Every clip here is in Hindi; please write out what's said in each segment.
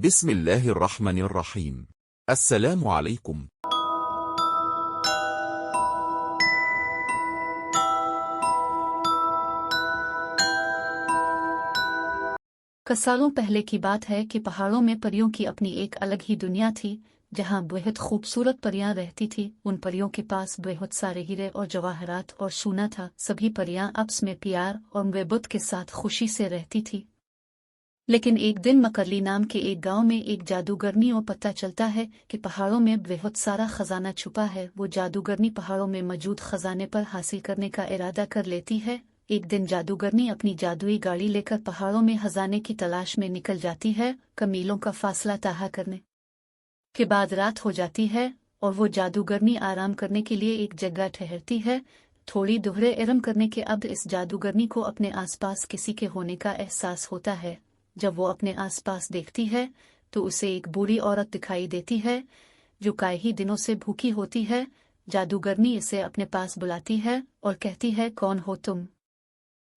बिस्मिल्लाहिर्रहमानिर्रहीम। अस्सलामु अलैकुम। सालों पहले की बात है कि पहाड़ों में परियों की अपनी एक अलग ही दुनिया थी, जहां बेहद खूबसूरत परियां रहती थी। उन परियों के पास बहुत सारे हीरे और जवाहरात और सोना था। सभी परियां आपस में प्यार और मोहब्बत के साथ खुशी से रहती थी। लेकिन एक दिन मकरली नाम के एक गांव में एक जादूगरनी को पता चलता है कि पहाड़ों में बहुत सारा खजाना छुपा है। वो जादूगरनी पहाड़ों में मौजूद खजाने पर हासिल करने का इरादा कर लेती है। एक दिन जादूगरनी अपनी जादुई गाड़ी लेकर पहाड़ों में खजाने की तलाश में निकल जाती है। मीलों का फासला तय करने के बाद रात हो जाती है और वो जादूगरनी आराम करने के लिए एक जगह ठहरती है। थोड़ी दोहरे आराम करने के अब इस जादूगरनी को अपने आसपास किसी के होने का एहसास होता है। जब वो अपने आसपास देखती है तो उसे एक बूढ़ी औरत दिखाई देती है जो कई ही दिनों से भूखी होती है। जादूगरनी इसे अपने पास बुलाती है और कहती है, कौन हो तुम?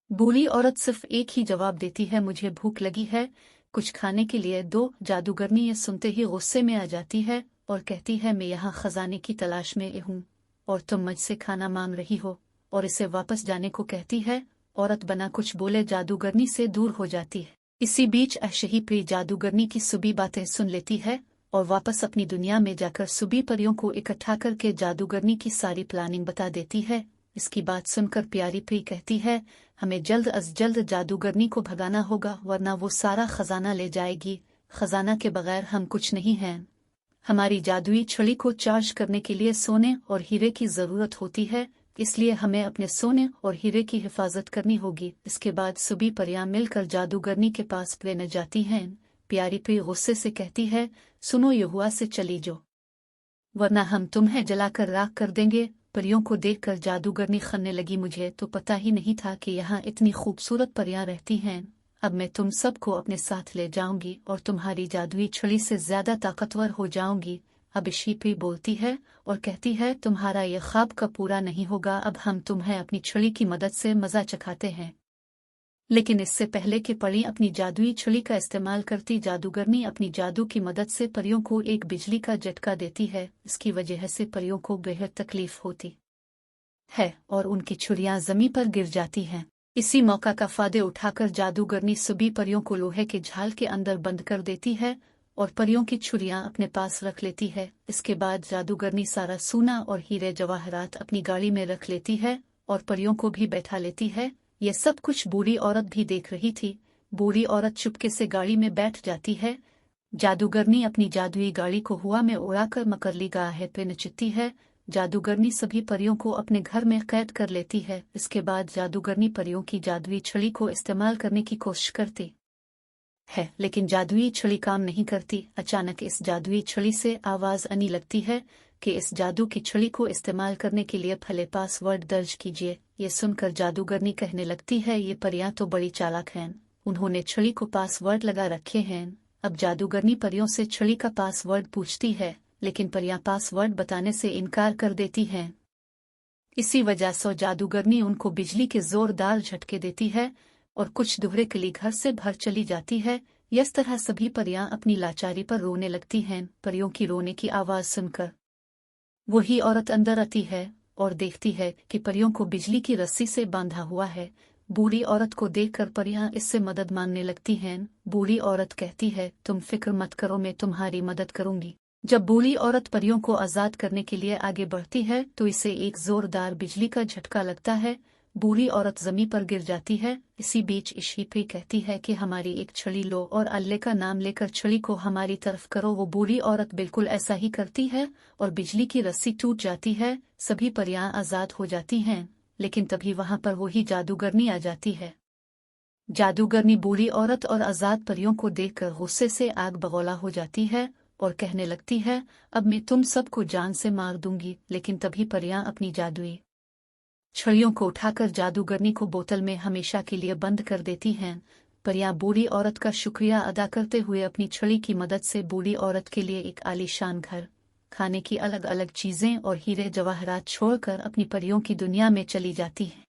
बूढ़ी औरत सिर्फ एक ही जवाब देती है, मुझे भूख लगी है, कुछ खाने के लिए दो। जादूगरनी ये सुनते ही गुस्से में आ जाती है और कहती है, मैं यहाँ खजाने की तलाश में हूँ और तुम मुझसे खाना मांग रही हो, और इसे वापस जाने को कहती है। औरत बना कुछ बोले जादूगरनी से दूर हो जाती है। इसी बीच अशही प्री जादूगरनी की सभी बातें सुन लेती है और वापस अपनी दुनिया में जाकर सभी परियों को इकट्ठा करके जादूगरनी की सारी प्लानिंग बता देती है। इसकी बात सुनकर प्यारी प्री कहती है, हमें जल्द अज जल्द जादूगरनी को भगाना होगा, वरना वो सारा खजाना ले जाएगी। खजाना के बगैर हम कुछ नहीं हैं। हमारी जादुई छड़ी को चार्ज करने के लिए सोने और हीरे की जरूरत होती है, इसलिए हमें अपने सोने और हीरे की हिफाजत करनी होगी। इसके बाद सभी परियां मिलकर जादूगरनी के पास लेने जाती हैं। प्यारी प्री गुस्से से कहती है, सुनो, ये हुआ से चली जो, वरना हम तुम्हें जलाकर राख कर देंगे। परियों को देखकर जादूगरनी खनने लगी, मुझे तो पता ही नहीं था कि यहाँ इतनी खूबसूरत परियां रहती हैं। अब मैं तुम सबको अपने साथ ले जाऊंगी और तुम्हारी जादुई छड़ी से ज्यादा ताकतवर हो जाऊंगी। अब शीपी बोलती है और कहती है, तुम्हारा ये ख्वाब कब पूरा नहीं होगा, अब हम तुम्हें अपनी छड़ी की मदद से मजा चखाते हैं। लेकिन इससे पहले कि परी अपनी जादुई छड़ी का इस्तेमाल करती, जादूगरनी अपनी जादू की मदद से परियों को एक बिजली का झटका देती है। इसकी वजह से परियों को बेहद तकलीफ होती है और उनकी छुरियां जमीन पर गिर जाती हैं। इसी मौका का फायदा उठाकर जादूगरनी सभी परियों को लोहे के झाल के अंदर बंद कर देती है और परियों की छुरियां अपने पास रख लेती है। इसके बाद जादूगरनी सारा सोना और हीरे जवाहरात अपनी गाड़ी में रख लेती है और परियों को भी बैठा लेती है। यह सब कुछ बूढ़ी औरत भी देख रही थी। बूढ़ी औरत चुपके से गाड़ी में बैठ जाती है। जादूगरनी अपनी जादुई गाड़ी को हवा में उड़ाकर मकरली गाह पे नचती है। जादूगरनी सभी परियों को अपने घर में कैद कर लेती है। इसके बाद जादूगरनी परियों की जादुई छड़ी को इस्तेमाल करने की कोशिश करती है, लेकिन जादुई छड़ी काम नहीं करती। अचानक इस जादुई छड़ी से आवाज आने लगती है कि इस जादू की छड़ी को इस्तेमाल करने के लिए पहले पासवर्ड दर्ज कीजिए। ये सुनकर जादूगरनी कहने लगती है, ये परियां तो बड़ी चालाक हैं, उन्होंने छड़ी को पासवर्ड लगा रखे हैं। अब जादूगरनी परियों से छड़ी का पासवर्ड पूछती है, लेकिन परियां पासवर्ड बताने से इनकार कर देती हैं। इसी वजह से जादूगरनी उनको बिजली के जोरदार झटके देती है और कुछ दोहरे के लिए घर से बाहर चली जाती है। इस तरह सभी परियां अपनी लाचारी पर रोने लगती हैं। परियों की रोने की आवाज सुनकर वही औरत अंदर आती है और देखती है कि परियों को बिजली की रस्सी से बांधा हुआ है। बूढ़ी औरत को देखकर परियां इससे मदद मांगने लगती हैं। बूढ़ी औरत कहती है, तुम फिक्र मत करो, मैं तुम्हारी मदद करूंगी। जब बूढ़ी औरत परियों को आजाद करने के लिए आगे बढ़ती है तो इसे एक जोरदार बिजली का झटका लगता है। बूढ़ी औरत जमीन पर गिर जाती है। इसी बीच ईशीपी कहती है कि हमारी एक छड़ी लो और अल्लाह का नाम लेकर छड़ी को हमारी तरफ करो। वो बूढ़ी औरत बिल्कुल ऐसा ही करती है और बिजली की रस्सी टूट जाती है। सभी परियां आजाद हो जाती हैं, लेकिन तभी वहां पर वही जादूगरनी आ जाती है। जादूगरनी बूढ़ी औरत और आजाद परियों को देखकर गुस्से से आग बगौला हो जाती है और कहने लगती है, अब मैं तुम सबको जान से मार दूंगी। लेकिन तभी परियां अपनी जादुई छड़ियों को उठाकर जादूगरनी को बोतल में हमेशा के लिए बंद कर देती हैं। परियां बूढ़ी औरत का शुक्रिया अदा करते हुए अपनी छड़ी की मदद से बूढ़ी औरत के लिए एक आलीशान घर, खाने की अलग अलग चीजें और हीरे जवाहरात छोड़कर अपनी परियों की दुनिया में चली जाती हैं।